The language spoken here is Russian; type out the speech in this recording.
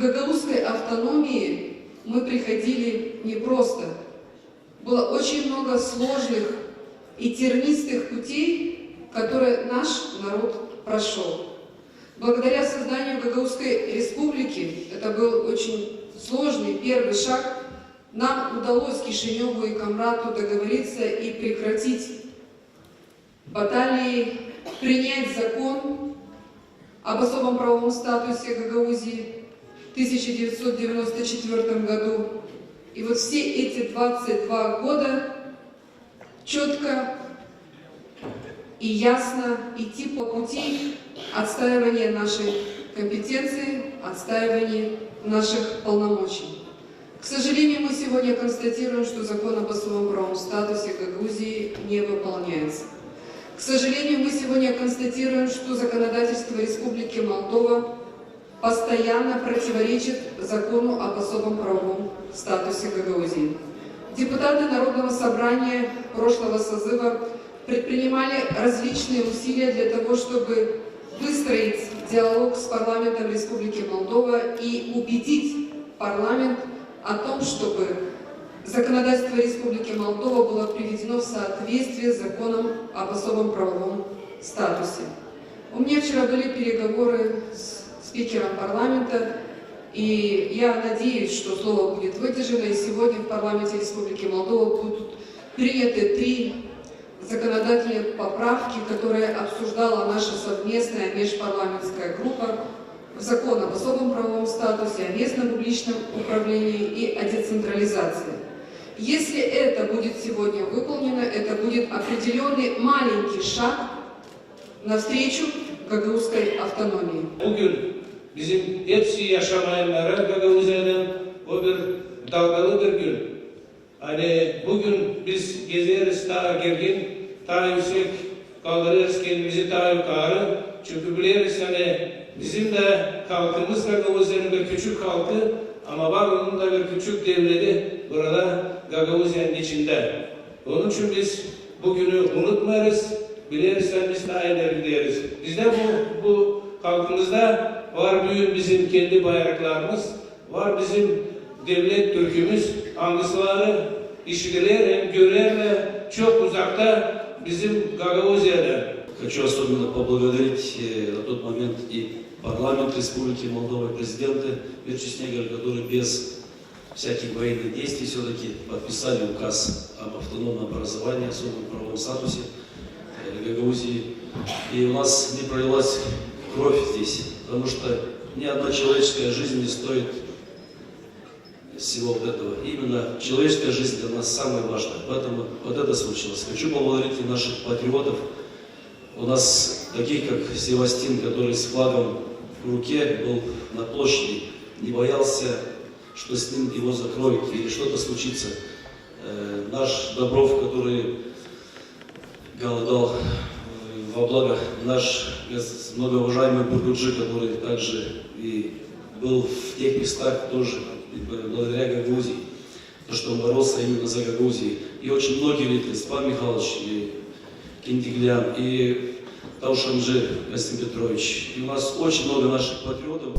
гагаузской автономии мы приходили непросто. Было очень много сложных и тернистых путей, которые наш народ прошел. Благодаря созданию Гагаузской республики, это был очень сложный первый шаг, нам удалось Кишиневу и Камрату договориться и прекратить баталии, принять закон об особом правовом статусе Гагаузии в 1994 году. И вот все эти 22 года четко и ясно идти по пути отстаивания нашей компетенции, отстаивания наших полномочий. К сожалению, мы сегодня констатируем, что закон об особом правовом статусе Гагаузии не выполняется. К сожалению, мы сегодня констатируем, что законодательство Республики Молдова постоянно противоречит закону об особом правовом статусе Гагаузии. Депутаты Народного собрания прошлого созыва предпринимали различные усилия для того, чтобы выстроить диалог с парламентом Республики Молдова и убедить парламент о том, чтобы законодательство Республики Молдова было приведено в соответствие с законом об особом правовом статусе. У меня вчера были переговоры с спикером парламента, и я надеюсь, что слово будет выдержано, и сегодня в парламенте Республики Молдова будут приняты 3 законодательные поправки, которые обсуждала наша совместная межпарламентская группа в закон об особом правовом статусе, о местном публичном управлении и о децентрализации. Если это будет сегодня выполнено, это будет определенный маленький шаг навстречу гагаузской автономии. Bizim hepsi yaşamayanlara Gagavuzya'nın o bir dalgalı bir gün. Hani bugün biz gezeriz ta gergin, ta yüksek kaldırırız kendimizi ta yukarı. Çünkü biliriz hani bizim de halkımız Gagavuzya'nın bir küçük halkı ama var onun da bir küçük devleti burada Gagavuzya'nın içinde. Onun için biz bugünü unutmayız, biliriz biz daha ileri gideriz. Bizde bu halkımızda var bugün bizim kendi bayraklarımız, var bizim devlet Türk'ümüz, hangisileri işitiler hem görürler çok uzakta bizim Gagavuzya'da. Хочу особенно поблагодарить на тот момент и парламент Республики Молдова, и президента Вячеслава, которые без всяких военных действий все-таки подписали указ об автономном образовании, особом правовом статусе Гагаузии. И у нас не пролилась кровь здесь, потому что ни одна человеческая жизнь не стоит всего вот этого. Именно человеческая жизнь для нас самое важное, поэтому вот это случилось. Хочу поблагодарить и наших патриотов. У нас таких, как Севастин, который с флагом в руке был на площади, не боялся, что с ним его закроют или что-то случится. Наш Добров, который голодал во благо, наш многоуважаемый Бургуджи, который также и был в тех местах тоже благодаря Гагаузии, то, что он боролся именно за Гагаузию. И очень многие люди, Степан Михайлович, и Кинтиглян, и Таушанджи Костян Петрович. И у нас очень много наших патриотов.